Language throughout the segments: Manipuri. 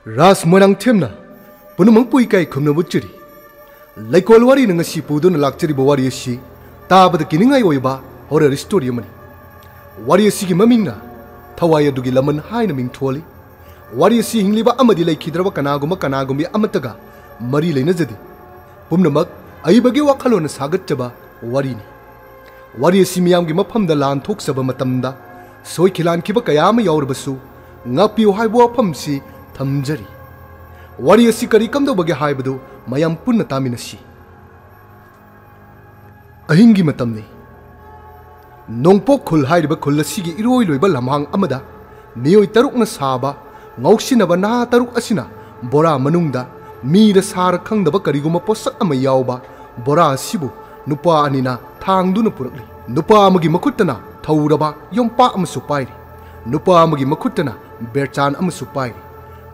Ras Morang Timna, Punamang Puikai Kumna Butcheri. Laikol Wari Nangasi Pudun Lakcheri Bawari Si, Tab the Kininga Oiba, or a Ristorium. Wari Siki Mamina, thawai adugi laman haina ming tholi. Wari Si Hingliba Amadi Lake Kidrava Kanaguma Kanagumi Amataga, Mari Lenazadi. Pumnamak, Aibagi Wakalon Sagataba, Warini. Wari Simiam Gimapam the land took Sabamatamda, Soy Kilan Kibakayama Yorbasu, Ngapi Haibo Pamsi. Tamjari. Wari Sikari come the Baga Haibadu, Mayam Punataminashi. Ahingi Matamni Nongpo Kul Haiba Kulasigi Iroi Balamang Amada, Neo Taruk Saba, Ngaushina Bana Taruk Asina, Bora Manunda, Mi the Sar Kang the Bakariguma Posa Amayauba, Bora Sibu, Nupa Anina, Tang Dunapurli, Nupa Magi Makutana, Tauraba, Yompa Amasupai, Nupa Magi Makutana, Berchan Amasupai.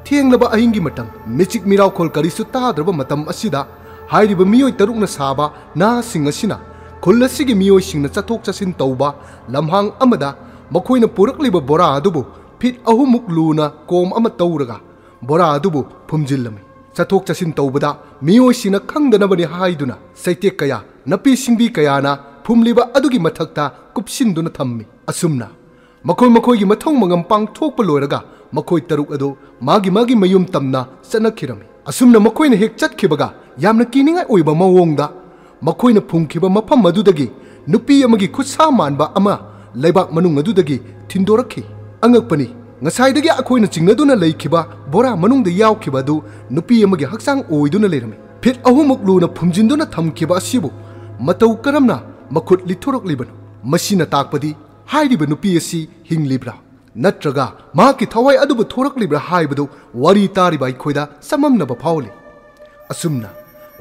Tiang laba ahingi matam, Michik Miracle Karisuta, Draba Matam Asida, Hairiba Mio Taruna Saba, Na Singasina, Kulasigi Mio Sing the Satok Sin Tauba, Lamhang Amada, Makoina Purakliba Bora Dubu, Pit Ahumuk Luna, Com Amatauraga, Bora Dubu, Pumjilami, Satok Sin Taubada, Mio Sina Kang the Nabani Haiduna, Saitekaya, Napi Singbi Kayana, Pumliba Adugi Matakta, Kupsin Dunatammi, Asumna, Makoi Matong Mangampang Topaloraga. Makoi taruk ado magi mayum tamna sana kirami asumna makoi na hek chat kibaga yamna kininga oiba mawongda makoi na phungkiba mafam madudagi nupi amagi khutsa manba ama leibak manung adudagi thindorakhi angakpani ngasaidagi akoina chingnaduna leikiba bora manungda yawkiba du nupi amagi haksang oiduna leirami phit ahumuk luna phumjinduna thamkiba asibu matau karamna makhut lithorok libanu masina takpadi hairiba nupi asi hinglibra Natraga, Maki thawai adubu thorak libra haibadu, Wari tari by Koida, Samam Naba Pauli. Asumna,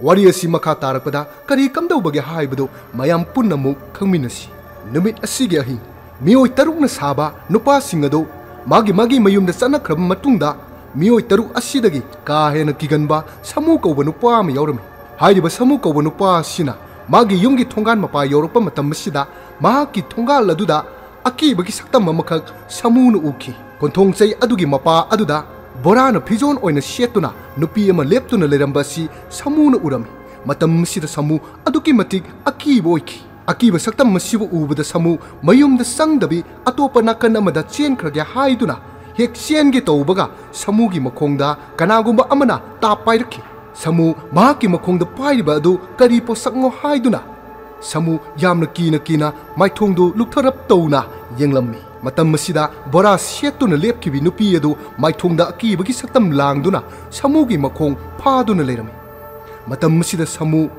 Wari Simaka Tarapada, Kari Kamdo Bagi haibadu, Mayam Punamu, Kaminasi. Numit Asigahi, Mio Taruna Saba, Nupa Singado, Magi Mayum the Sanakram Matunda, Mio Taru Asidagi, Kahena Kiganba, Samuko Vanupa Yorami, Haiba Samuko Vanupa Sina, Magi Yungi Tongan Mapa Europa Matamasida, Maki Tonga Laduda. Akiba ki sakta mamakak samunu uki kontong say adugi mapa aduda borana pizon oina shetuna nupi ama leptuna lerambasi samunu urami matam sida samu aduki matik akiba oiki akiba sakta masibu ubada samu mayum da sangdabi atopa nakan amada chen kragya haiduna hek chen ge tawbaga samu gi makhongda kanagumba amana tapairki samu mahaki makhongda pairiba adu kari posakngo haiduna Samu yamna kina maithongdu luktarap tawna yenglammi matam masida bora setuna lepkibi nupi adu maithongda akibagi saktam langduna samugi makhong phaduna leirami matam masida samu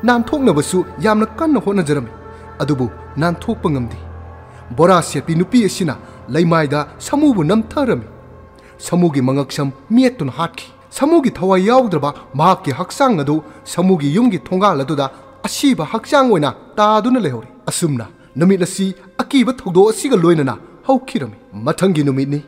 nanthoknabasu yamna kanna honajarami adubu nanthokpa ngamdi bora setpi nupi asina leimaida samubu namtharami samugi mangaksam mietuna hatki samugi thawai yawdraba mahakki haksang adu samugi yumgi thongal aduda Asiba haksang oina taduna lehori asumna numit asi akiba thogdo asiga loinana haukirami mathangi numitni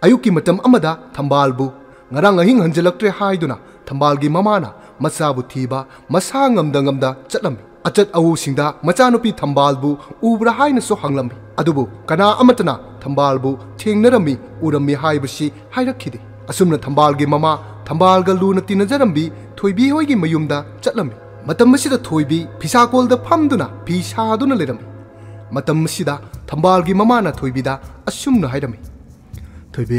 ayuki matam amada thambalbu ngarang ahing hanjalaktre haiduna thambalgi mamana masabu thiba masa ngamda chatlami achat awu singda machanupi thambalbu ubra haina so hanglami adubu kana amatana thambalbu thengnarami urami haibasi hairakhide asumna thambalgi mama thambalga luna tinajarambi thoibi hoigi mayumda chatlami Matammasida thoibi pisakol da famduna pisaduna lerami matammasida thambalgi mamana thoibida asumna hairami thoibi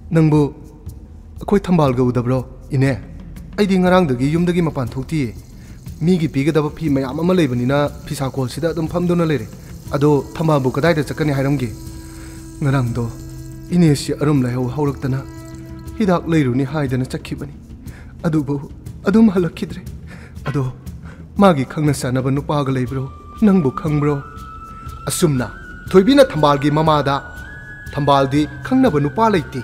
nangbu akoi thambalga udabro ine aidi ngarangdagi yumdagi mapan thokti migi pigadaba phi mayam ama leibanina pisakol sida dum famduna lere ado thambabu kadaida chakani hairamgi ngarangdo ine si arum lai hawraktana hidak leiruni haidana chakhibani adubu adum halakidre ado Magi khangna sanaba nupaga leibro nangbu khangbro asumna thoibina thambalgi mamada thambaldi khangnaba nupa leiti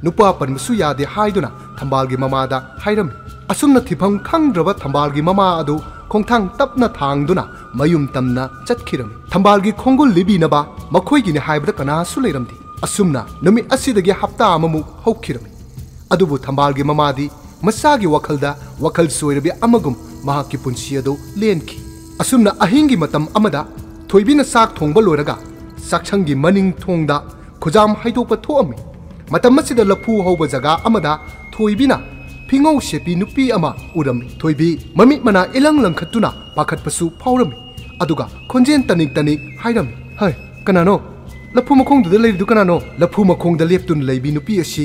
nupa panmusu yade haiduna thambalgi mamada hairami asumna thifam khangdraba thambalgi mama adu khongthang tapna thangduna mayum tamna chatkirami thambalgi khongul libinaba makhoigi ni haibda kana su leiramdi asumna numi asidagi hafta amamu hokirami adubu thambalgi mamadi masagi wakhal soirabi amagum mahaki punsi ado lenki asumna ahingi matam amada thoibina sak thongba loiraga sakchangi maning thongda khujam haidokpa thoami matam masida lapu hoba jaga amada थोइबिना फिंगौ सेपी नुपी अमा उरमी थोइबी ममित मना इलंग लंखतुना पाखतपसु फाउरमी अदुगा खोंजेन तनिक तनिक हाइरमी हाय कनानो लफु मखोंदुदा लेरिदु कनानो लफु मखोंदा लेप्तुन लेबी नुपी असि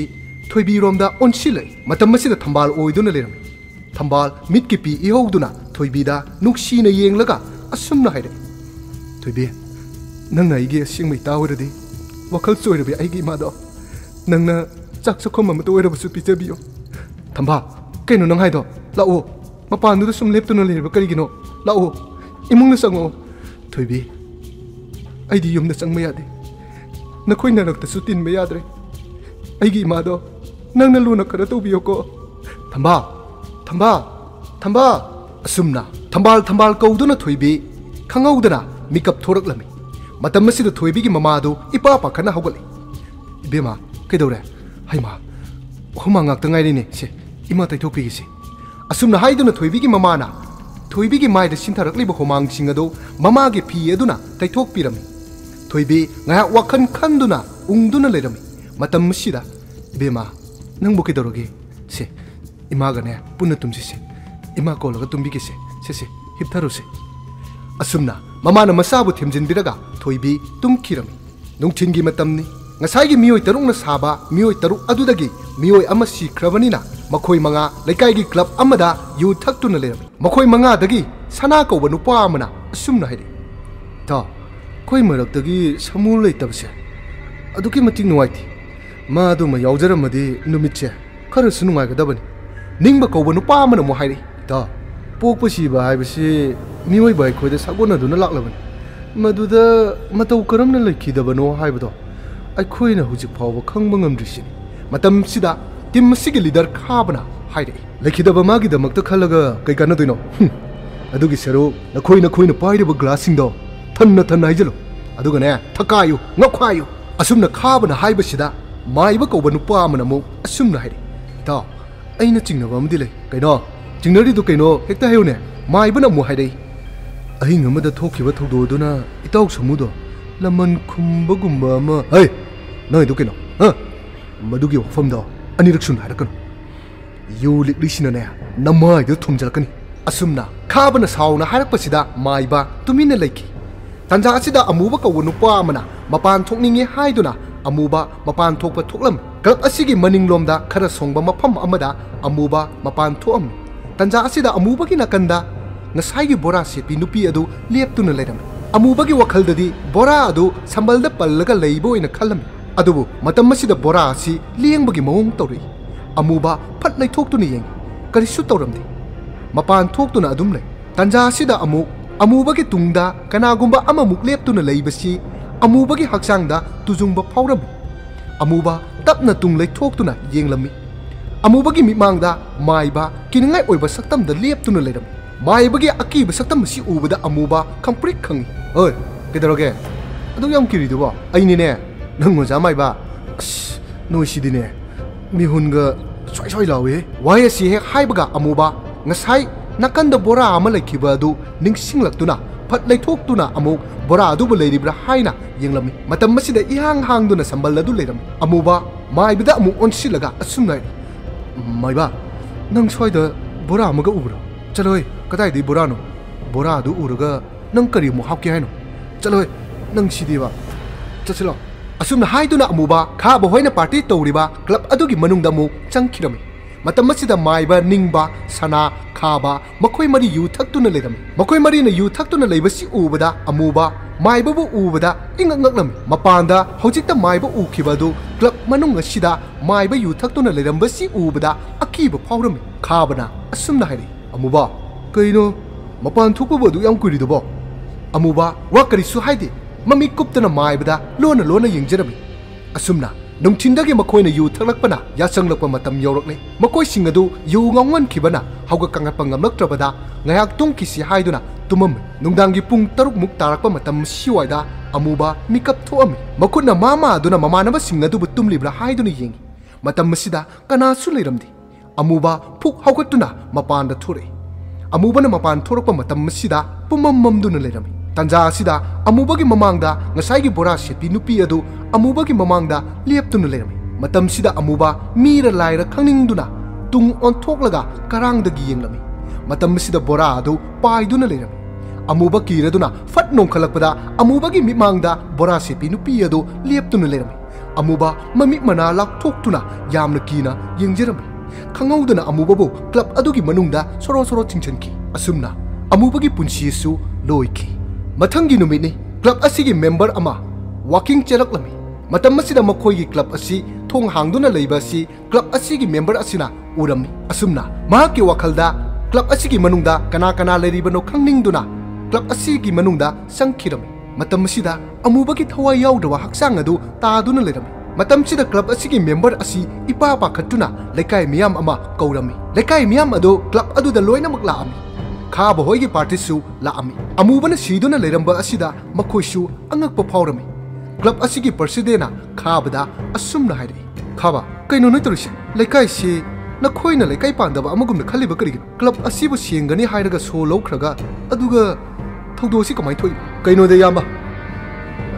थोइबी रोमदा ओनसिलै मतम मसिदा थंबाल ओइदुना लेरमी थंबाल मिटकी पी इहौदुना थोइबीदा नुक्सीना येंगलगा असुमना हाइरे थोइबी नंगना आइगे सिंगमै तावरदि वखल सोइरबी आइगे मादो नंगना चाक सखोम अमतो ओइरबसु पिजबियो थंबा कइनो नंग हाइदो लाओ मपानदुदा सुम लेप्तुना लेरबा करिगिनो लाओ इमुंगना संगो थोइबी आइदि युमदा संगमा यादे नखोइ नरक्तसु तिनबा याद्रे आइगे इमादो नंगना लुना खरा तौबियोको थंबा थंबा थंबा असुमना थंबाल थंबाल कौदुना थोइबी खंगौदना मिकअप थोरकलमी मतम मसिदा थोइबीगी ममादो इपा पाखना हौगले इबेमा कइदौरे Haima Huma ngakta ngairine se ima taithokpigi se asumna haiduna thoibigi mamana thoibigi maida sintharakliba homang singado mamage phi aduna taithokpirami thoibi ngaya wakhan khanduna ungduna lerami matam sida bema nangbu kidoroge se ima gane punna tumsi se ima kolaga tumbigi se hiptharu se asumna mamana masabu thimjinbiraga thoibi tumkhirami nungthingi matamni ngasai mioi tarung na saba mioi taruk adudagi mioi ama sikrabani na makhoi manga laikai gi club amada yu thaktu na lerami makhoi manga dagi sana ko banu pa amana asumna hairi ta koi marak dagi samul leitabse aduki mating nuwaiti ma adu ma yaujaramadi numitche khara sunungai ga dabani ningba ko banu pa amana mo hairi ta pokpasi ba haibasi mioi bai khoida sagona duna laklabani maduda matau karamna laikidabano haibado ꯑꯩꯈꯣꯏꯅ ꯍꯧꯖꯤꯛ ꯐꯥꯎꯕ ꯈꯪꯕ ꯉꯝꯗ꯭ꯔꯤꯁꯤꯅꯤ ꯃꯇꯝꯁꯤꯗ ꯇꯤꯝ ꯑꯁꯤꯒꯤ ꯂꯤꯗꯔ ꯈꯥꯕꯅ ꯍꯥꯏꯔꯛꯏ ꯂꯩꯈꯤꯗꯕ ꯃꯥꯒꯤꯗꯃꯛꯇ ꯈꯜꯂꯒ ꯀꯩ ꯀꯥꯟꯅꯗꯣꯏꯅꯣ ꯑꯗꯨꯒꯤ ꯁꯔꯨꯛ ꯅꯈꯣꯏꯅ ꯄꯥꯏꯔꯤꯕ ꯒ꯭ꯂꯥꯁꯁꯤꯡꯗꯣ ꯊꯟꯅ ꯍꯩꯖꯜꯂꯨ ꯑꯗꯨꯒꯅꯦ ꯊꯛꯀꯥꯏꯌꯨ ꯉꯛꯈꯥꯏꯌꯨ ꯑꯁꯨꯝꯅ ꯈꯥꯕꯅ ꯍꯥꯏꯕꯁꯤꯗ ꯃꯥꯏꯕ ꯀꯧꯕ ꯅꯨꯄꯥ ꯑꯃꯅ ꯑꯃꯨꯛ ꯑꯁꯨꯝꯅ ꯍꯥꯏꯔꯛꯏ ꯏꯇꯥꯎ ꯑꯩꯅ ꯆꯤꯡꯅꯕ ꯑꯃꯗꯤ ꯂꯩ ꯀꯩꯅꯣ ꯆꯤꯡꯅꯔꯤꯗꯨ ꯀꯩꯅꯣ ꯍꯦꯛꯇ ꯍꯥꯏꯌꯨꯅꯦ ꯃꯥꯏꯕꯅ ꯑꯃꯨꯛ ꯍꯥꯏꯔꯛꯏ ꯑꯍꯤꯡ ꯑꯃꯗ ꯊꯣꯛꯈꯤꯕ ꯊꯧꯗꯣꯛ ꯑꯗꯨꯅ ꯏꯇꯥꯎ ꯁꯃꯨꯗꯣ laman kumbagumba ama hey noi du kino ha madugi wafamda anirak sun harakano yu liklisina ne namai du thumjalkani asumna khabana sauna harakpasida maiba tumina laiki tanja asida amuba kawunu pa amana mapan thokninge haiduna amuba mapan thokpa thoklam krak asigi maninglomda khara songba mafam amada amuba mapan thoam tanja asida amuba ki nakanda ngasai bora sepi nupi adu leptuna leram अमूबगी वखलददी बोरा अदु संबलद पल्लगा लैबो इन खलमी अदुबु मतम मसिदा बोरा असि लियंबगी मवंग तौरि अमूबा फट लैथोक्तुनि येंग करिसु तौरमदि मपान थोक्तुना अदुम लै तंजा असिदा अमूबगी तुंगदा कनागुंबा अममुक लेप्तुना लैबसि अमूबगी हक्सांगदा तुजुंगबा फावरमी अमूबा तपना तुंग लैथोक्तुना येंगलमी अमूबगी मिमांगदा माइबा किनंगाय ओइबा सक्तमदा लेप्तुना लैरमी माइबगी akiba saktam si ubada amuba kangprik khangi oi kedaroge adu yam kiriduba aini ne nang moja maiba noi sidine mihunga soi soi lawe wai si he haibaga amuba ngasai nakanda bora ama laikhiba adu ningsinglaktuna phat laithoktuna amuk bora adu bu leiribra haina yenglami matam masida ihang hangduna sambal adu leiram amuba maibida amu onsilaga asumnai maiba nang soida bora amaga ubra चलो कदाई दी बोरानो बोरा दु उरगा नंग करी मु हापके हाइनो चलो नंग सिदीबा चचलो असुमना हाइदुना अमुबा खा बहोइना पार्टी तौरिबा क्लब अदुगी मनुंगदा मु चंखिरमी मतम मसिदा माइबा निंगबा सना खाबा मखोय मरी यु थक्तुना लेरमी मखोय मरीना यु थक्तुना लेबसि उबदा अमुबा माइबबु उबदा इंगंगलमी मपांदा हौजिकता माइबा उखिबदु क्लब मनुंग असिदा माइबा यु थक्तुना लेरमबसि उबदा अकीबा फावरमी खाबना असुमना हाइरी अमुबा कइनो मपान थोकबदु याम कुरिदबो अमुबा वा करिसु हाइदे ममी कुप्तना माइबदा लोना यंगजरबी असुमना नुंथिंदगी मखोयना यु थक्लकपना यासंगलकपा मतम यौरकले मखोय सिंगदु यु ngongwan खिबना हौगा कंगपा ngamlaktrabada ngayak tungkisi haiduna tumam nungdangi pung 6 muk tarakpa matam siwaida amuba mikap thoami makutna mama aduna mamanaba singadu tumlibra haiduna yengi matam masida kana su leiramdi अमूबा फुक हौगतुना मपान थोरे अमूबना मपान थोरप मतम सिदा पुमममदुना लेरमी तंजा सिदा अमूबगी ममांगदा ngसाइगी बोरा सेपी नुपी अदु अमूबगी ममांगदा लेप्तुना लेरमी मतम सिदा अमूबा मीरा लाइरा खंगनिंगदुना tung onthok laga karang da gi yenglami matam sida bora adu paiduna lerami amuba kiraduna fat nong khalakpada amuba gi mimangda bora sepi nupi adu leptuna lerami amuba mami mana lak thoktuna yamna kina yengjerami khangawduna amuba bo club adugi manungda soro soro chingchanki asumna amuba gi punsi su loiki mathangi numini club asigi member ama walking chelaklami matam masida makhoi gi club asi thong hangduna leiba si club asigi member asina urami asumna mahaki wakhalda club asigi manungda kana kana leribano khangningduna club asigi manungda sangkhirami matam masida amuba gi thawai yawdawa haksang adu taaduna lerami matam sida club asigi member asi ipa pa khatuna lekai miyam ama kaurami lekai miyam adu club adu da loina makla ami kha bahoi gi party su la ami amubana siduna leramba asida makhoi su angak pa phawrami club asigi president khabada asumna hairi khaba kaino noi torisi lekai si na khoina lekai pandaba amagum na khaliba kari club asibu sengani hairaga so lawkhraga aduga thawdo si kamai thoi kaino de yamba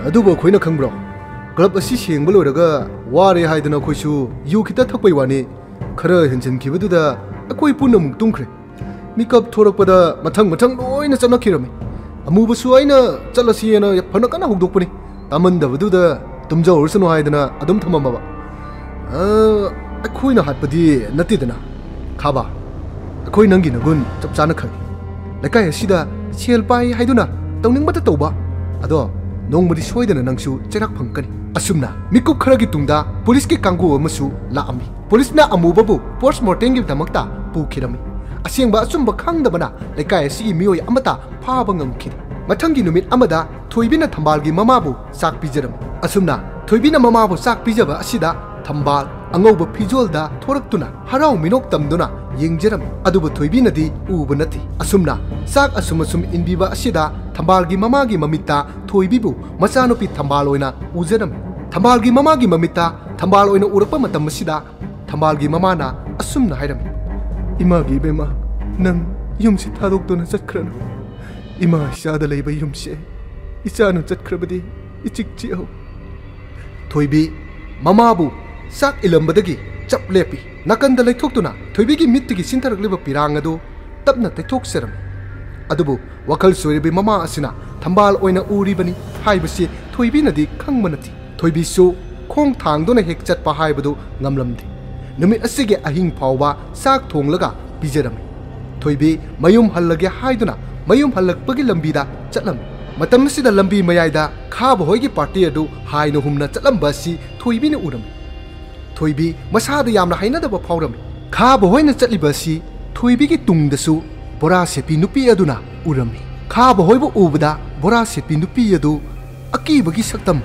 aduba khoina khangbro club asi sengba loiraga wari haidana khoisu yu khita thakpai wani khara henjin khibaduda akoi punna muk tungkhre mikap thorakpada mathang mathang loina chanakhirami amubasu aina chalasi ena phana kana hugdokpani tamandabduda tumja ursano haidana adum thamamaba akhoina hatpadi natidana khaba akhoi nangi nagun chapchana khagi lekai asida sel pai haiduna tawningbata tawba ado nongmadi soidana nangsu cherak phangkani asumna mikup kharagi tungda police ki kanggu amasu laami police na amubabu post mortem gi damakta pukhirami asengba asumba khangdabana lekai asi miyoi amata phaba ngamkhiri mathanggi numit amada thoibina thambalgi mamabu sak pijaram asumna thoibina mamabu sak pijaba asida thambal angauba pijolda thoraktuna harau minok tamduna yengjeram adubu thoibina di ubanati asumna sak asumasum inbiba asida thambalgi mamagi mamitta thoibibu machanupi thambal oina ujaram thambalgi mamagi mamitta thambal oina urapa matam asida thambalgi mamana asumna hairam imagi bema nang yumsi thadokduna chatkrana ima isada leiba yumse isana chatkrabadi ichikchi ho thoibi mamabu sak ilambadagi chap lepi nakanda leithokduna thoibigi mittigi sintharagliba pirang adu tapna teithokseram adubu wakal soiribi mama asina thambal oina uribani haibasi thoibi nadi khangmanati thoibi su khong thangduna hek chatpa haibadu ngamlamdi numit asige ahing phawba sak thonglaga pijarami thoibi mayum hallage haiduna mayum hallakpagi lambida chatlam matam sida lambi mayaida khaba hoigi party adu haino humna chatlamba si thoibi ne uram thoibi masada yamna hainadaba phawrami khaba hoina chatliba si thoibi gi tungdasu bora sepi nupi aduna urami khaba hoibu ubada bora sepi nupi adu akiba gi saktam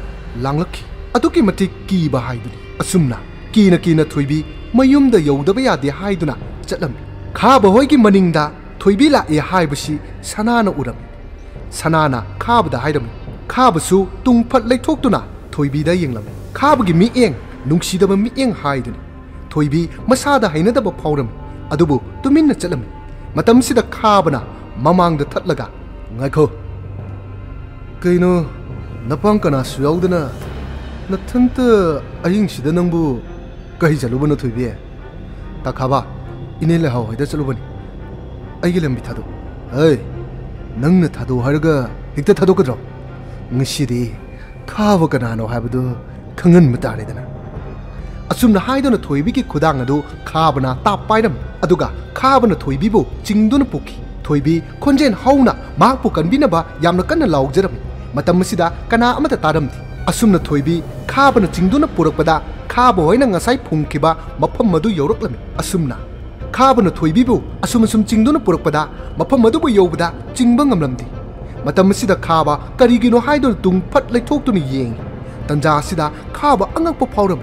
langlakhi aduki mati kiba haiduni asumna kina thoibi mayumda yodaba yade haiduna chatlam khaba hoigi maningda thoibi la e haibasi sanana urami sanana khabada hairam khabasu tungphat leithokduna thoibi da yenglami khabagi mi eng nungsidaba mi eng haiduni thoibi masada hainadaba phawram adubu tuminna chalami matam sida khabana mamangda thatlaga ngaikho kaino napang kana suyaudana nathanta aying sida nangbu kai jalubana thoibi ta khaba inele haw haida chalubani aigi lambi thado hey nangna thado harga hikta thado kadro ngisidi khaba kanano habadu khangan matare dana asumna haidona thoibi ki khudang adu khabana ta pairam aduga khabana thoibi bo chingduna pukhi thoibi khonjen hauna mahpu kanbinaba yamna kanna laugjaram matam masida kana amata taramti asumna thoibi khabana chingduna purakpada khaba hoina ngasai phungkiba mafam madu yoraklami asumna khabana thoibibu asum chingduna purakpada mafam madubu yobada chingba ngamlamdi matam sida khaba karigino haidon tung phat leithoktuno yeng tanja sida khaba angakpa phawram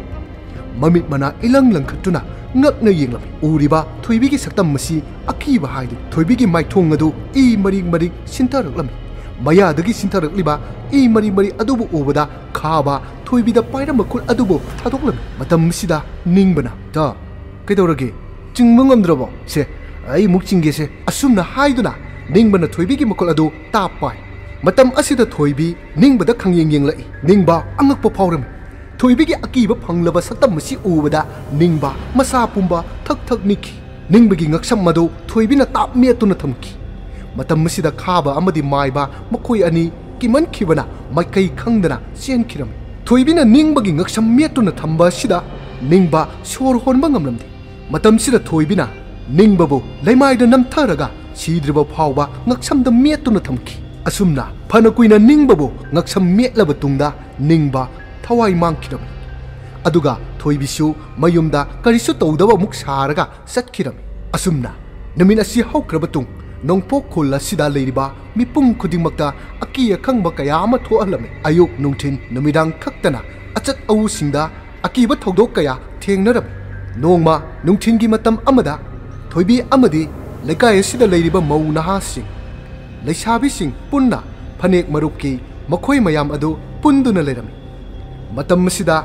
mamit mana ilang langkhatuna ngakna yenglam uriba thoibigi saktam masi akiba haidu thoibigi maithong adu i mari sintaraklam mayadagi sintarakliba i mari adubu ubada khaba thoibida pairam khul adubu thadoklam matam sida ningbana ta kaidorage chingma ngamdrabo se ai muk chingge se asumna haiduna ningbana thoibigi makol adu tapai matam asida thoibi ningbada khangyeng yenglai ningba angakpa phawram थोइबीगी अकीबा फंगलबा सतम मसी उबदा निंगबा मसा पुंबा थक थक निखी निंगबगी ngaksham madu thoibina tap metuna thamki matam masida khaba amadi maiba makhoi ani kiman khibana maikai khangdana sen khiram thoibina ningbagi ngaksham metuna thamba sida ningba sor honba ngamlamde matam sida thoibina ningbabu leimaida namtharaga sidriba phawba ngaksham da metuna thamki asumna phana kuina ningbabu ngaksham metlaba tungda ningba thawai mangkhiram aduga thoibisu mayumda karisu tawdaba muk saraga satkiram asumna namin asi hawkraba tung nongpok khol asida leiriba mipum khudingmakta akiya khangba kaya ama thoalame ayuk nungthin namidang khaktana achat au singda akiba thodok kaya thengnaram nongma nungthingi matam amada thoibi amadi lekai asida leiriba mau naha sing leisabi sing punna phanek marukki makhoi mayam adu punduna leirami matam asida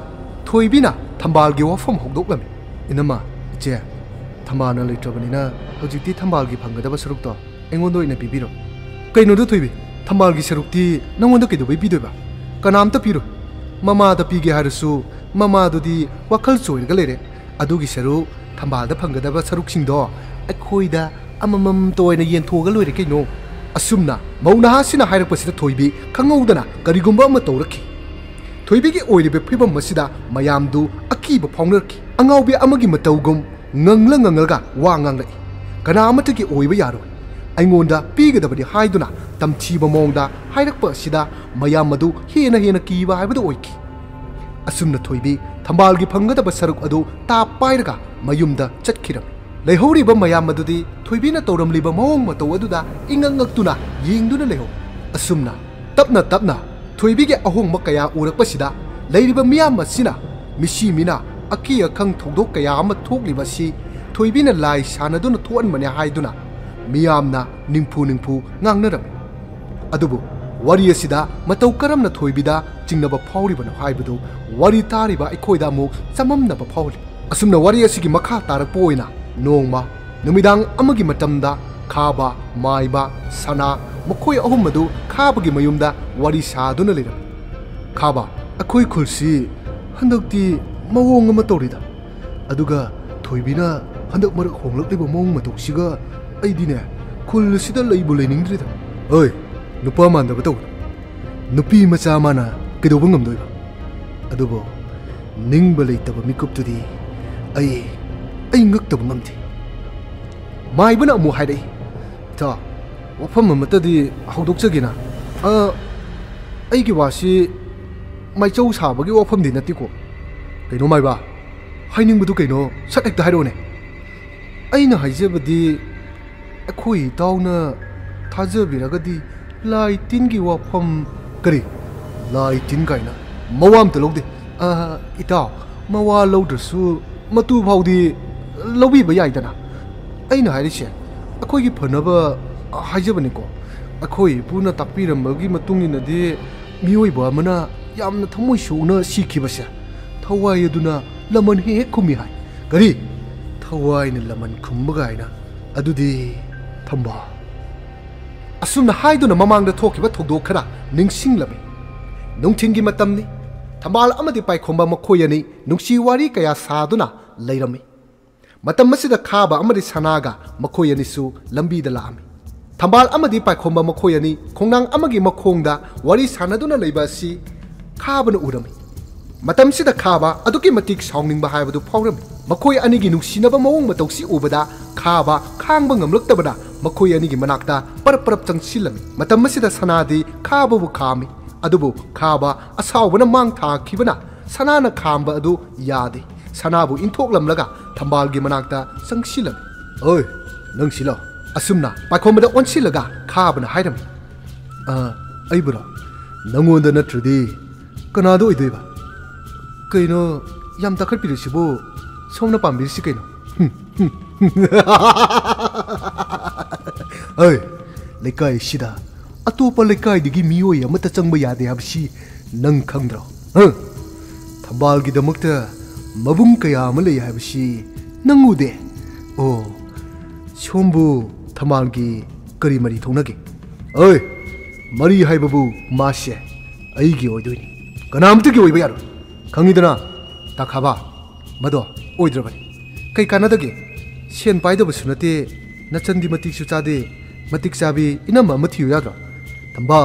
thoibina thambalgi wafam hogdoklami inama je thambana leitrabani hojikti thambalgi phanggadaba sarukto engondo ina pibiro kaino do thoibi thambalgi sarukti nangondo kedo bai bidoba kanamta piro mama da pige harasu mama dodi wakhal choirga lere adugi saru thambalda phanggadaba saruksingdo akhoida amamam toina yenthoga loire kaino asumna mauna hasina hairakpasida thoibi khangaudana karigumba ama tawrakhi thoibigi oiribe phibam masida mayamdu akiba phongnarki angaubi amagi matawgum ngangla ngangalga wa nganglai kana amatagi oiba yaro aingonda pigadabadi haiduna tamchiba mongda hairakpa sida mayam madu hena hena kiba haibadu oiki asumna thoibi thambalgi phangadaba saruk adu ta pairaga mayumda chatkhiram leihoriba mayam madudi thoibina tawramliba mong mataw aduda ingangактuna yingduna leho asumna tapna tapna thoibigi ahong makaya urakpasida leiriba miyam masina misi mina akiya khang thodok kaya ama thokliba si thoibina lai sanaduna thoan mane haiduna miyamna ningphu ngangnaram adubu wari asida mataw karamna thoibida jingnaba phawribana haibadu wari tariba aikhoida mu chamamnaba phawli asumna wari asigi makha tarakpo oina nongma numidang amagi matamda khaba maiba sana makhoi ahum adu khabagi mayumda wari saduna leram khaba akhoi khulsi handakti mawong ama torida aduga thoibina handak marak honglakliba mawong matoksiga aidine khul sida leibu leiningdrida oi nupa mandaba taw nupi macha mana kedoba ngamdoiba adubo ningba leitaba mikuptudi ai ngaktaba ngamti maibana amu haidai ta wafam amatadi hawdokjagina aigi wasi maichau sabagi wafamdi natiko kaino maiba hainingbudu kaino sat hekta hairone aina haijabadi akhoi tauna thajabiragadi lai tingi wafam kari lai tin kaina mawam talogde itaw mawa lawdrasu matu phawdi lawbi ba yaidana aina hairise akhoi gi phanaba haijabani ko akhoi puna takpiramagi matunginadi miyoiba amana yamna thamoi suna sikhibase thawai aduna laman he khumi hai kari thawai ne laman khumbaga ina adudi thamba asumna haiduna mamangda thokiba thogdo khara ningsinglami nungthingi matamni thambal amadi pai khomba makhoyani nungsi wari kaya saduna leirami matam masida khaba amadi sanaga makhoyani su lambi da lami thambal amadi pai khomba makhoyani khongnang amagi makhongda wari sanaduna leiba si khabana urami matam sida khaba aduki matik saungning ba haibadu phawram makhoi anigi nungsinaba mawong matausi ubada khaba khangba ngamlaktabada makhoi anigi manakta parap changsilami matam masida sanadi khaba bu khami adubu khaba asawbana mang tha khibana sanana khamba adu yade sanabu inthoklamlaga thambalgi manakta changsilami oi nangsilo asumna pakhomada onsilaga khabana hairami aibura nangonda natrudi kanado oidoiba kaino yam takhat pirisibo somna pambirsi kaino ai lekai sida atopa lekai digi miyoi amata changba yade habsi nang khangdro thambalgi damakta mabung kaya amalei habsi nangude o sombu thamalgi kari mari thonage oi mari haibabu mashe aigi oidoini kanamtagi oiba yaro खंगीदना ताखाबा मदो ओइद्रबनी कई कानादगे सेन पाइदबसु नते नचंदी मतिकसु चादे मतिक चाबी इनम मथियु याद्र तंबा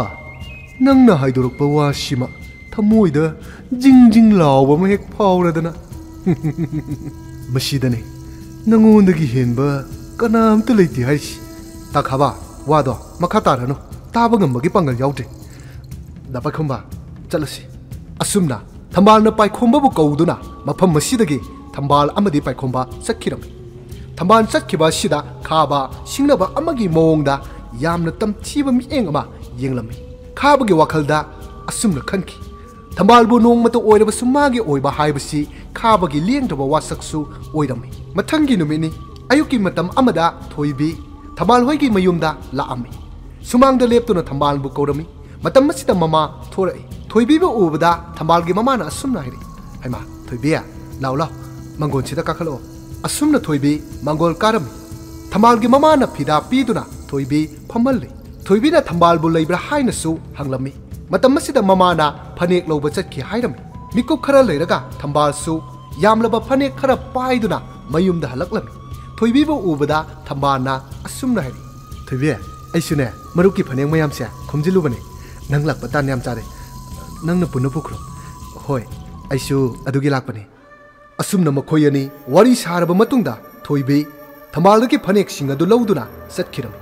नंगना हाइदोरकपा वासिमा थमोइदा जिंग जिंग लावबा महेक फावरदना मसीदने नंगोंदगी हेनबा कनामत लेति हाइसि ताखाबा वादो मखा तारनो ताबा ngambagi pangal yaudre da pakhomba chalasi asumna thambal pakhomba bu kauduna mafam masidagi thambal amadi pakhomba sakhiram thambal sakhiba sida khaba singlaba amagi mongda yamna tamthiba mieng ama yenglami khabagi wakhalda asumna khanki thambal bu nong mata oiraba sumagi oiba haibasi khabagi lengdaba wasaksu oirami mathangi numini ayuki matam amada thoibi thambal hoigi mayumda laami sumangda leptuna thambal bu kaurami matam masida mama thorai thoibi bu ubada thambal gi mama na asumna hiri haima thoibiya laula mangon chida kakhalo asumna thoibi mangol karami thambal gi mama na phida piduna thoibi phamalli thoibi na thambal bu leibra haina su hanglami matam masida mama na phanek loba chakhi hairami mikup khara leiraga thambal su yamlaba phanek khara paiduna mayumda halaklami thoibi bu ubada thambal na asumna hiri thoibi aisune maruki phanek mayam se khomjilubane nang lakpa tan yam chare nang na punna pukro hoi aisu adugi lakpane asumna makhoyani wari saraba matungda thoibi thamalgi phanek sing adu lauduna satkiram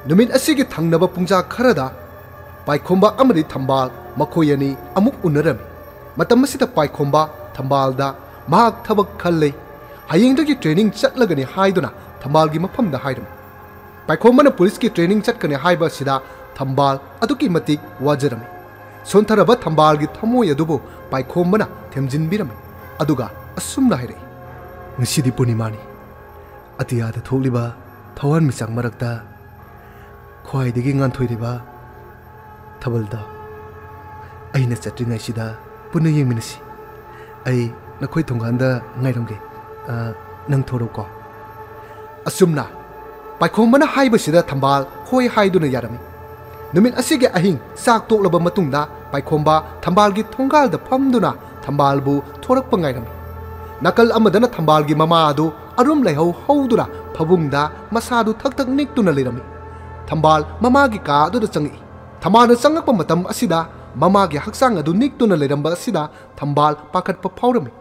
numit asigi thangnaba pungja kharada paikhomba amari thambal makhoyani amuk unarami matam masida paikhomba thambalda mahak thabak khalle hayengdagi training chatlagani haiduna thambalgi mafamda hairam paikhombana police ki training chatkane haiba sida thambal aduki matik wajarami sontaraba thambal gi thamoi adubo paikhombana themjinbirami aduga asumna haire ngisidi punimani atiyada tholiba thawan misang marakta khwaidagi ngan thoiriba thabalda aina chatringai sida punna yengminasi ai nakhoi thonganda ngairamge nang thoro ko asumna paikhombana haibasida thambal hoi haiduna yarami numin asige ahing sak toklaba matungda paikhomba thambalgi thongalda phamduna thambalbu thorakpa ngairami nakal amadana thambalgi mama adu arum leihau hauduna phabungda masadu thak thak niktuna lerami thambal mamagi ka adu changi thamana changakpa matam asida mamagi haksang adu niktuna leramba asida thambal pakhatpa phawrami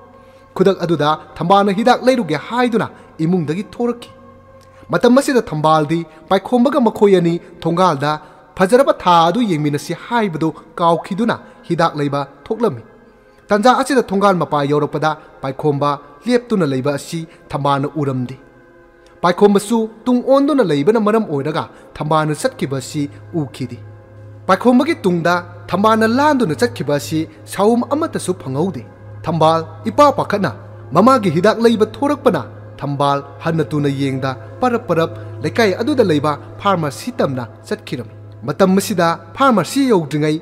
khudak aduda thambana hidak leiruge haiduna imungdagi thorakki matam masida thambaldi paikhombga makhoyani thongalda fajaraba tha adu yengminasi haibadu kawkhiduna hidak leiba thoklami tanja asida thongal mapa yoropada paikhomba leptuna leiba asi thambana uramdi paikhombasu tung onduna leibana maram oiraga thambana satkibasi ukhidi paikhombagi tungda thambana landuna chatkibasi saum amatasu phangaude thambal ipa pakhana mamagi hidak leiba thorakpana thambal hanatuna yengda parap parap lekai aduda leiba pharmacy tamna chatkirami matam masida pharmacy yodringai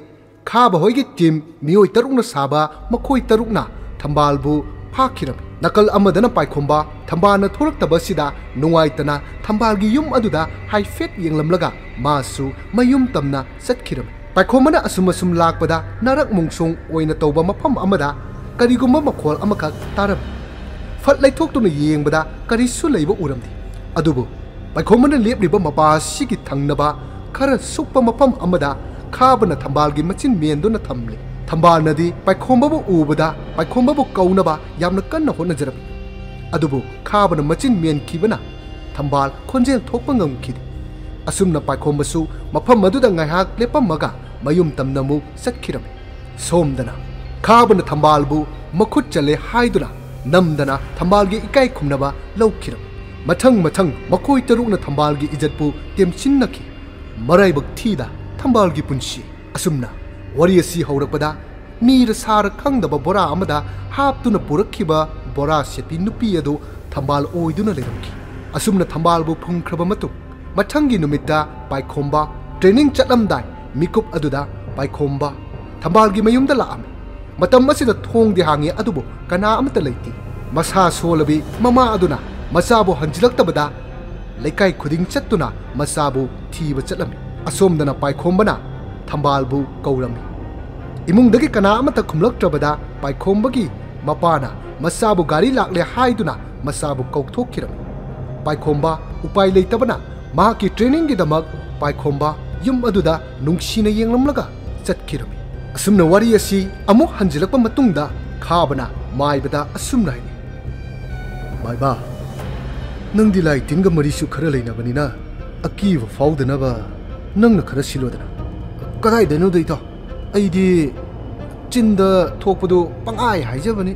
khaba hoigi team mioi tarukna saba makhoi tarukna thambalbu phakirami nakal amadana paikhomba thambana thoraktaba sida nungaitana thambalgi yum aduda high fat yenglamlaga masu mayum tamna chatkirami paikhomana asum lakpada narak mungsung oina toba mafam amada karigumba makhol amakak taram fat laithoktuna yengbada karisu leiba uramdi adubu paikhomana lepriba mapa sigi thangnaba khara sukpa mafam amada khabana thambalgi machin menduna thamli thambalnadi paikhombaba ubada paikhombaba kaunaba yamna kanna honajarabi adubu khabana machin men khibana thambal khonjel thokpa ngamkhidi asumna paikhombasu mafam maduda ngaihak lepamaga mayum tamnamu satkirami somdana khabana thambalbu makhut chale haiduna namdana thambalgi ikai khumnaba laukiram mathang makhoi tarukna thambalgi ijatpu temchinnaki maraibak thida thambalgi punshi asumna wari asi haurakpada mir sar khangdaba bora amada haptuna purakhiba bora sepi nupi adu thambal oiduna leramki asumna thambalbu phungkhraba matu mathangi numitta paikhomba training chatlamdai mikup aduda paikhomba thambalgi mayumda laami matam asida thongdi hangi adubu kana amata leiti masa solabi mama aduna masabu hanjilaktabada lekai khuding chattuna masabu thiba chatlami asomdana paikhombana thambalbu kaurami इमुंगदगी कना अमता खुमलक्त्रबदा पाइखोंबगी मपाना मसाबु गाड़ी लाकले हाइदुना मसाबु कौथोखिरमी पाइखोंबा उपाय लेतबना माकी ट्रेनिंग की दमक पाइखोंबा युम अदुदा नुंगसीना येंगलमलगा चटखिरमी असुमना वारी असि अमुक हंजिलकपा मतुंगदा खाबना माइबदा असुमना हाइनि माइबा नंगदि लाई तिनगा मरिसु खरा लेनाबनिना अकीब फाउदनबा नंगना खरा सिलोदना कदाइदनो दैतो अइदि चिंदा थोकपदु पंगाय हाइजबनी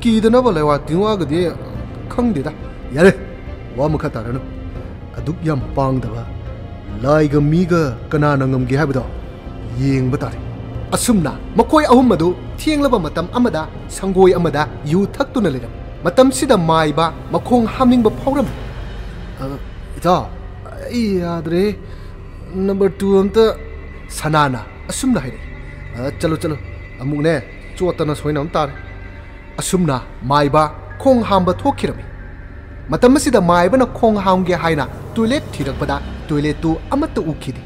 कीदनबा लेवा तिवागदि खंगदेदा यारे वा मखा तारनु अदुक याम पांगदबा लाइगा मीगा कनाना ngamge habdo yengba tare asumna makoi ahum madu thienglaba matam amada sangoi amada yu thaktuna leram matam sida maiba makhong hamningba phauram ita yadre number 2 amta sanana asumna haire chalo chalo amugne chotana soinam tare asumna maiba khong hamba thokhirami matam sida maiba na khong hamge haina toilet thirakpada toilet tu amata ukhidi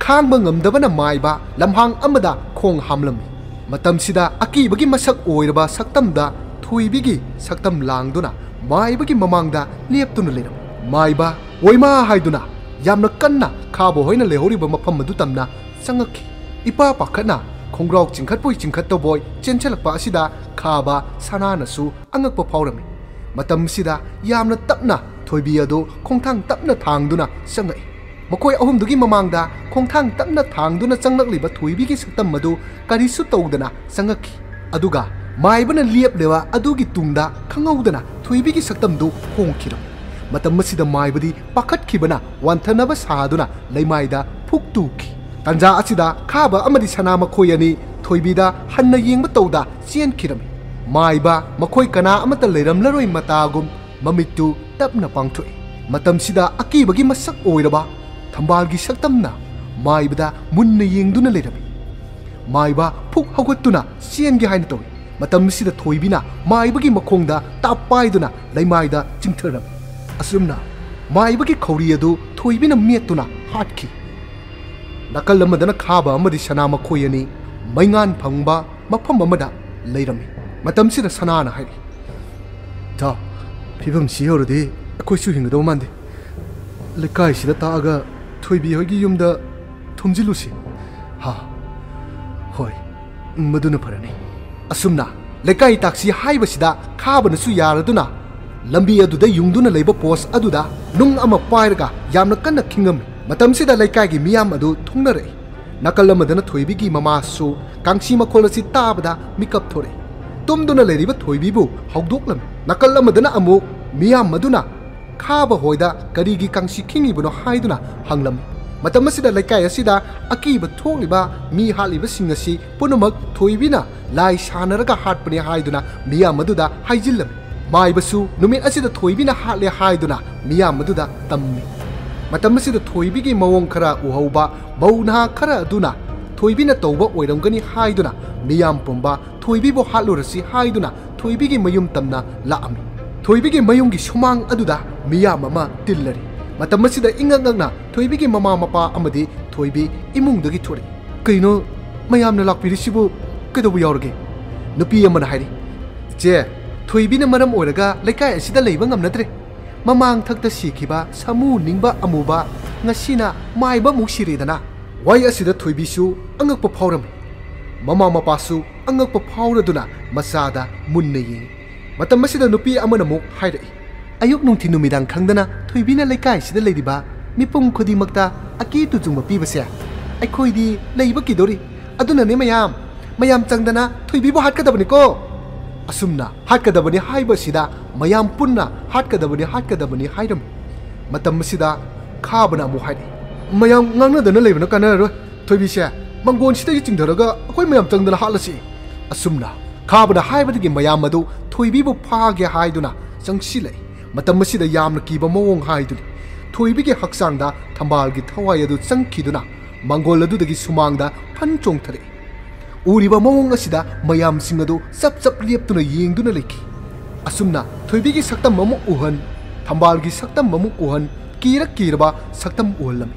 khangba ngamdabana maiba lamhang amada khong hamlami matam sida akibagi masak oiraba saktamda thuibigi saktam langduna maibagi mamangda leptuna leram maiba oima haiduna yamna kanna khabo hoina lehoriba mafam madu tamna sangakhi ipa pakhana khongrau chingkhatpoi chingkhatto boy chenchalapa asida khaba sanana su angakpa phawrami matam sida yamna tapna thoibi ado khongthang tapna thangduna sangai makoi ahumdugi mamangda khongthang tapna thangduna changlakliba thoibigi saktam madu karisu tawdana sangakhi aduga maibana lieplewa adugi tungda khangaudana thoibigi saktam du hongkhiram matam masida maibadi pakhatkibana wanthanaba saduna leimaida phuktuki tanja asida khaba amadi sana makoi ani thoibida hanna yengba tawda chenkhiram maiba makoi kana amata leiramlaroi matagum mamitu tapna pangthoi matam sida akibagi masak oiraba thambal gi saktamna maibada munna yengduna leirami maiba phuk haugattuna siengi haina tawi matam sida thoibina maibagi makhongda tapaiduna leimaida chingtharam asumna maibagi khawri adu thoibina metuna hatkhi nakal amadana khaba amadi sana makhoi ani maingan phangba mafam amada leirami matam sida sanana hairi ta phibam sihorodi akhoi su hingado mande lekai sida taaga thoibi hogi yumda thumjilusi ha hoi maduna parani asumna lekai taxi haiba sida khaba nasu yaraduna lambi aduda yungduna leiba post aduda nung ama pairaga yamna kanna khingam matam sida lekai gi miyam adu thungnare nakal amadana thoibi gi mama su kangsi makholasi tabada mikap thore tumduna leriba thoibi bu hawdoklam nakal amadana amu miyam maduna khaba hoida karigi kangsi khingi buno haiduna hanglam matam asida laikai asida akiba tholiba mi haliba singasi punamak thoibina lai sanaraga hatpani haiduna miya maduda haijillam maibasu numit asida thoibina hatle haiduna miya maduda tammi matam asida thoibigi mawong khara uhauba mauna khara aduna thoibina tawba oiramgani haiduna miyam pumba thoibibo hatlurasi haiduna thoibigi mayum tamna laami thoibigi mayumgi sumang aduda miyam ama tillari matam asida ingangangna thoibigi mama mapa amadi thoibi imungdagi thori kaino mayamna lakpirisibu kedobu yaurge nupi amana hairi je thoibina maram oiraga laikai asida leiba ngamnadre mamang thakta sikhiba samu ningba amuba ngasina maiba muksiredana wai asida thoibisu angakpa phauram mama mapasu angakpa phauraduna masada munne yi matam asida nupi amana muk hairi ayuk nungthi numidang khangdana thoibina laikai sida leidiba mipum khodi makta aki tu jungba pibase aikhoidi leiba kidori aduna ne mayam changdana thoibi bo hatkadabani ko asumna hatkadabani haiba sida mayam punna hatkadabani hairam matam sida khabana mu haidi mayam ngangna dana leibana kana ro thoibi se mangon sida gi chingdaraga akoi mayam changdana halasi asumna khabana haibadigi mayam adu thoibi bo phage haiduna changsilai matam asida yamna kiba mawong haiduni thoibigi haksangda thambalgi thawai adu changkhiduna mangol adudagi sumangda phan chongthare uriba mawong asida mayam sing adu sap leptuna yengduna lekhi asumna thoibigi saktam mamu uhan thambalgi saktam mamu uhan kiraba saktam uhalami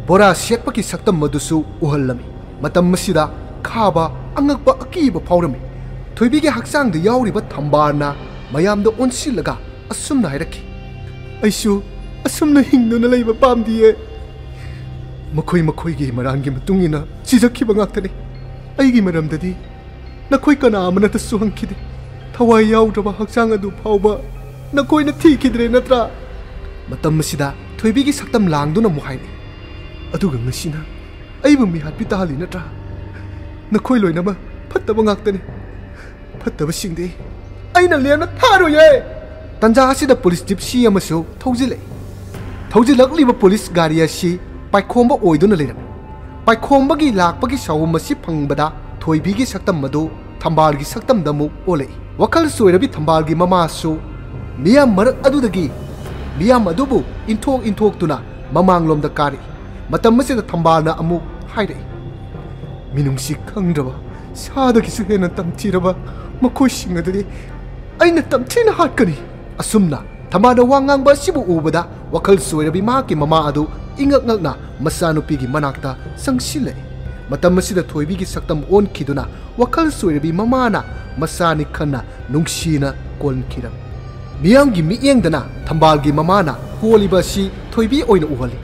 bora setpaki saktam madusu uhalami matam asida खाबा अंगकपा अकीबा फाउरमी थोइबीगे हक्चांगदा याउरिबा थंबारना मयामदा ओनसिलगा असुमना हाइरखि अइसु असुमना हिंगदुना लैबा पामदिए मखोई मखोईगे मरांगे मतुंगिना सिजखिबा गाक्तने अइगी मरमददी नखोई कना अमनता सुहंखिदे थवाई याउद्रबा हक्चांग अदु फाउबा नखोइना थीखिद्रे नत्रा मतम मसिदा थोइबीगे सक्तम लांगदुना मुहाइने अदुगा ngasiना अइबु मिहापि ताली नत्रा नखोई लोइनाबा फत्तबा गाक्तने फत्तबा सिंगदे अइना लेना थारोये तंजा असिदा पुलिस जिप्सी अमसु थौजिले थौजिलकलिबा पुलिस गाड़ी असि पाइखोंबा ओइदुना लेरम पाइखोंबगी लाकपगी सौम असि फंगबदा थोइबीगी सक्तम मदु थंबालगी सक्तम दमु ओले वखल सोइरबी थंबालगी ममासु मियाम मरक अदुदगी मियाम अदुबु इंथोक तुना ममांगलोमदा कारी मतम मसिदा थंबालना अमु हाइरे मिनुंगसी खंगद्रबा सादगिसु हेना तमथिरबा मखोइसिंग अदुदि अइना तमथिना हाटकनी असुमना थंबालना वांगांगबा सिबु उबदा वखल सोइरबी माकी ममा अदु इंगक ngakna masanupigi manakta sangsile matam masida thoibigi saktam on khiduna wakal soirabi mamana masani khanna nungsina kolnkiram miyamgi miyengdana thambalgi mamana koliba si thoibi oina uhali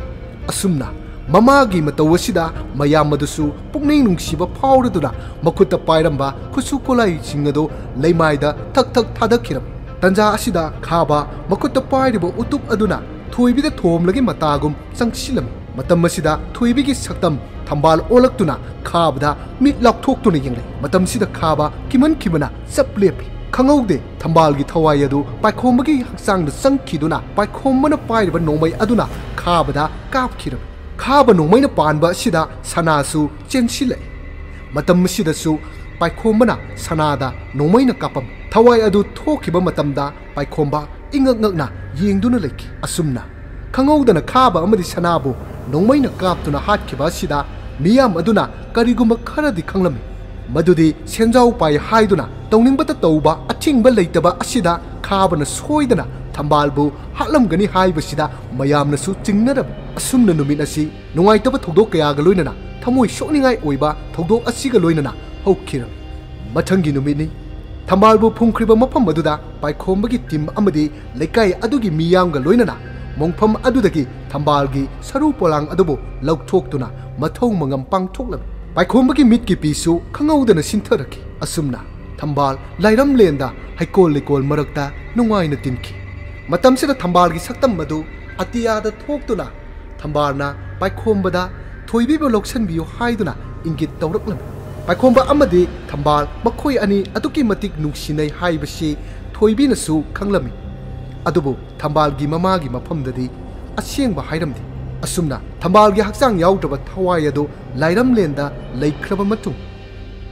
asumna mamagi matawasida mayamadusu pukning nungsiba phawraduna makutta pairamba khusu kolai singado leimaida thak thak thadakhiram tanja asida khaba makutta pairibo utup aduna थोइबीदा थोमलगी मतागुम संगसिलम मतम मसिदा थोइबीगी सक्तम थंबाल ओलक्तुना खाबदा मिट लाक्थोक्तुना यंगले मतम सिदा खाबा किमन किमना सप्लेपि खंगौदे थंबालगी थवाई अदु पाइखोमगी हक्सांगदा संखिदुना पाइखोमना पाइरबा नोमै अदुना खाबदा कापखिरम खाबा नोमैना पानबा सिदा सनासु चेनसिले मतम सिदासु पाइखोमना सनादा नोमैना कापम थवाई अदु थोखिबा मतमदा पाइखोमबा इंगक ngakna yengduna leki asumna khangowdana khaba amadi sanabu nongmaina kaptuna hatkhiba sida miyam aduna kariguma kharadi khanglami madudi senjau pai haiduna tawningbata tawba athingba leitaba asida khabana soidana thambalbu hatlamgani haiba sida mayamna su chingnarab asumna numit asi nungaitaba thogdok kaya ga loinana thamoi sokningai oiba thogdok asiga loinana hokhiram mathangi numitni थंबालबु फुंख्रिबा मफम अदुदा पाइखोमबगी टीम अमदी लेकाई अदुगी मियांगा लोइनना मोंगफम अदुदगी थंबालगी सरू पोलांग अदुबु लौथोक्तुना मथौ मंगम पांगथोकलम पाइखोमबगी मिटकी पीसु खंगौदना सिंथरखि असुमना थंबाल लाइरम लेंदा हैकोल लेकोल मरकता नुंगाइना तिनखि मतमसिदा थंबालगी सक्तम मदु अतियादा थोक्तुना थंबालना पाइखोमबदा थोइबीबो लोक्सनबियो हाइदुना इंगित तौरकलम पाइखोंबा अमदी थंबाल मखोई अनि अदुकी मतिक नुंसिनै हाइबसी थोइबीनसु खंगलमी अदुबु थंबालगी ममागी मफमददी असेंगबा हाइरमदि असुमना थंबालगी हक्चांग याउद्रबा थवाई अदु लाइरम लेंदा लेख्रबा मतुं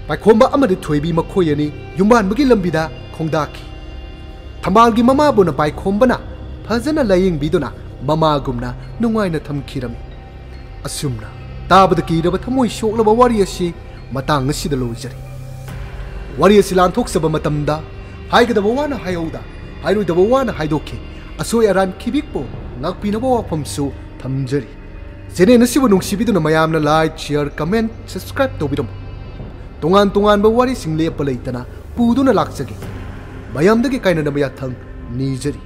पाइखोंबा अमदी थोइबी मखोई अनि युम्बानबगी लंबिदा खोंदाखि थंबालगी ममाबुना पाइखोंबना फजना लायिंगबिदुना ममागुमना नुंगाइना थमखिरमी असुमना ताबदा कीरबा थमोई सोक्लबा वारी असि मतंग सिदा लोइजरी वारी असि लांथोक्सबा मतमदा हाइगदबा वाना हायौदा हाइरोइदबा वाना हाइदोखे असोय Aran खिबिकपो ngakpinaba wafamsu thamjari channel asibu nungsibidu mayamna like share comment subscribe tobidom tongan ba wari single palaitana puduna lakjage mayamdagi kainana maya thang nijari